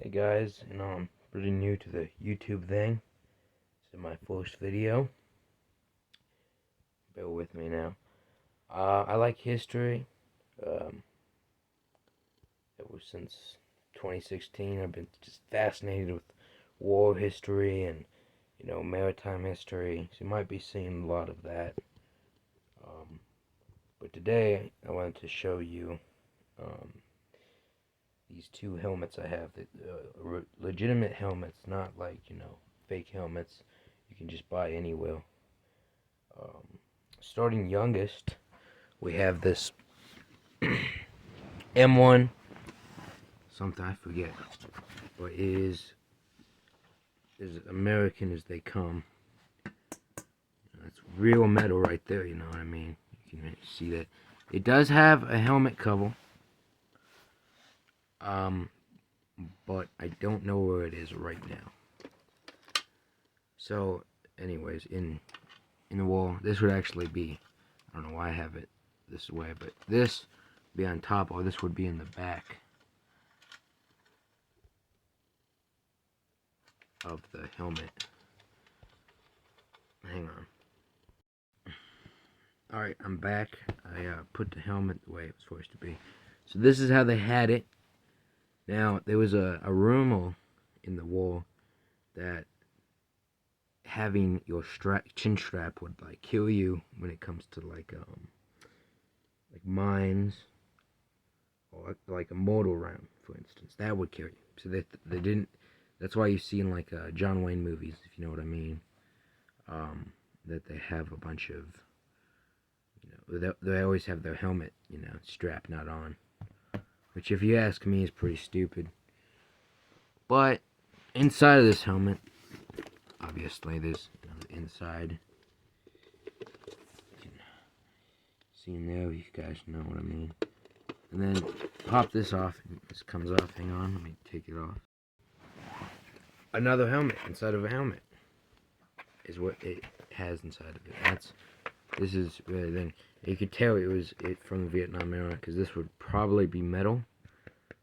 Hey guys, I'm pretty new to the YouTube thing. This is my first video. Bear with me now. I like history. Um, Ever since 2016, I've been just fascinated with war history and maritime history. So you might be seeing a lot of that. Um, but today I wanted to show you um, these two helmets I have. That legitimate helmets, not like fake helmets you can just buy anywhere. Um, Starting youngest, we have this M1, something I forget, but it is as American as they come. That's real metal right there, you know what I mean? You can see that. It does have a helmet cover, but I don't know where it is right now. So, anyways, in the wall, this would actually be, I don't know why I have it this way, but this would be on top, or this would be in the back of the helmet. Hang on. Alright, I'm back. I put the helmet the way it was supposed to be. So this is how they had it. Now, there was a rumor in the war that having your chin strap would like kill you when it comes to like mines or like a mortar round, for instance. That would kill you. So they didn't. That's why you see in like John Wayne movies, if you know what I mean, that they have a bunch of, they always have their helmet, strap not on. Which, if you ask me, is pretty stupid. But inside of this helmet, obviously, there's the inside. You can see in there, you guys know what I mean. And then pop this off, and this comes off. Hang on, let me take it off. Another helmet inside of a helmet is what it has inside of it. This is really the thing. You could tell it was from the Vietnam era, because this would probably be metal.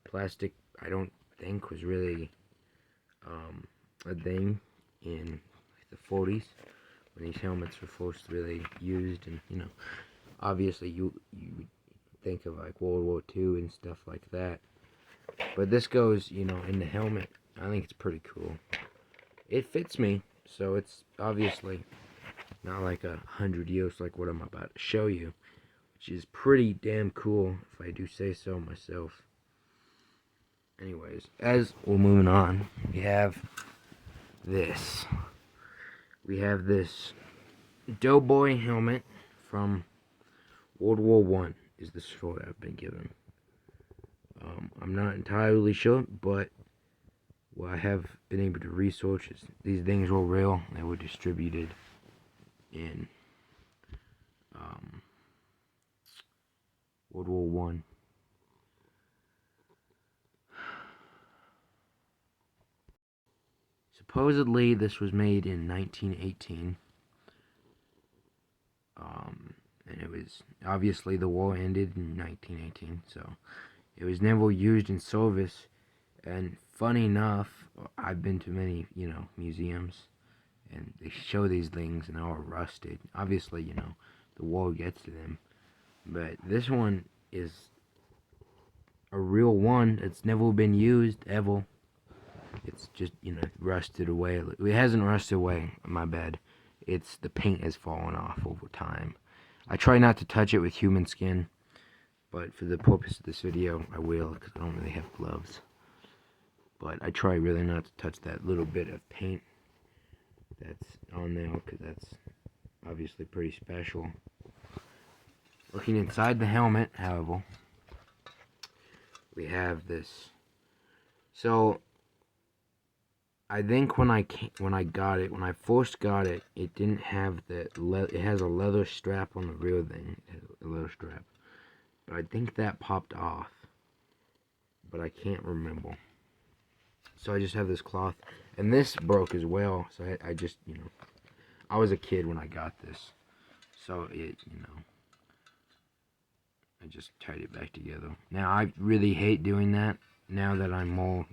Plastic, I don't think, was really a thing in the 40s when these helmets were first really used. And obviously you would think of like World War II and stuff like that, but this goes in the helmet. I think it's pretty cool. It fits me, so it's obviously not like 100 years like what I'm about to show you, which is pretty damn cool if I do say so myself. Anyways, as we're moving on, we have this. We have this Doughboy helmet from World War One. Is the story I've been given. I'm not entirely sure, but what I have been able to research is these things were real. They were distributed in World War One. Supposedly, this was made in 1918. And it was, obviously, the war ended in 1918, so it was never used in service. And funny enough, I've been to many, museums, and they show these things, and they're all rusted. Obviously, the war gets to them. But this one is a real one. It's never been used, ever. It's just, rusted away. It hasn't rusted away, my bad. It's the paint has fallen off over time. I try not to touch it with human skin, but for the purpose of this video, I will, because I don't really have gloves. But I try really not to touch that little bit of paint that's on there, because that's obviously pretty special. Looking inside the helmet, however, we have this. So I think when I first got it, it didn't have it has a leather strap on the rear thing, a leather strap. But I think that popped off, but I can't remember. So I just have this cloth, and this broke as well. So I just, I was a kid when I got this, so it, I just tied it back together. Now I really hate doing that. Now that I'm more,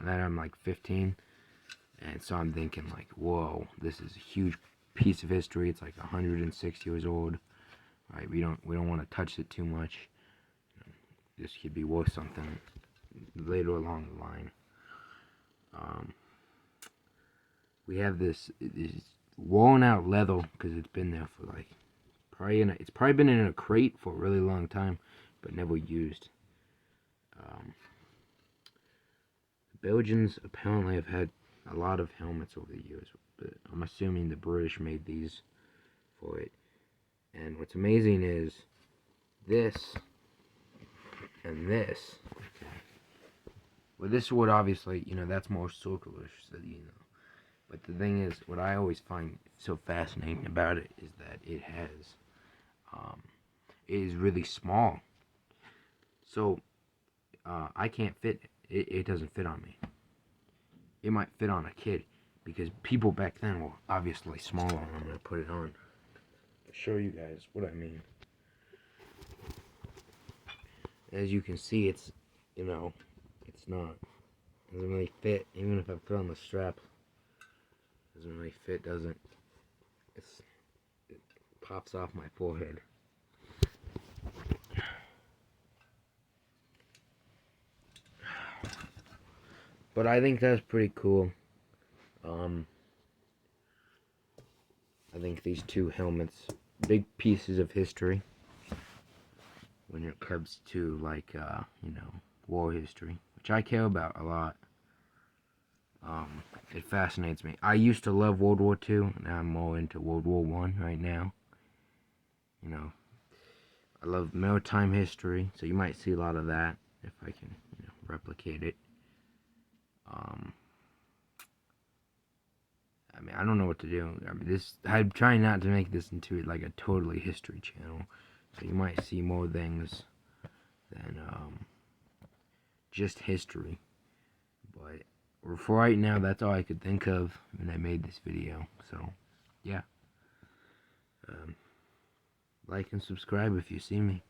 that I'm like 15, and so I'm thinking like, whoa, this is a huge piece of history. It's like 106 years old. Right? We don't want to touch it too much. This could be worth something later along the line. We have this worn out leather because it's been there for like it's probably been in a crate for a really long time, but never used. The Belgians apparently have had a lot of helmets over the years, but I'm assuming the British made these for it. And what's amazing is this and this. Okay. Well, this would obviously, that's more circular, so But the thing is, what I always find so fascinating about it is that it is really small. So, I can't fit it. It doesn't fit on me. It might fit on a kid, because people back then were obviously smaller. I'm going to put it on to show you guys what I mean. As you can see, it's not. It doesn't really fit, even if I put on the strap. It doesn't really fit, does it? It pops off my forehead. But I think that's pretty cool. I think these two helmets, big pieces of history when it comes to like war history, which I care about a lot. It fascinates me. I used to love World War II. Now I'm more into World War I right now. I love maritime history, so you might see a lot of that if I can replicate it. I don't know what to do. I'm trying not to make this into like a totally history channel, so you might see more things than just history. But for right now, that's all I could think of when I made this video. So, yeah. Like and subscribe if you see me.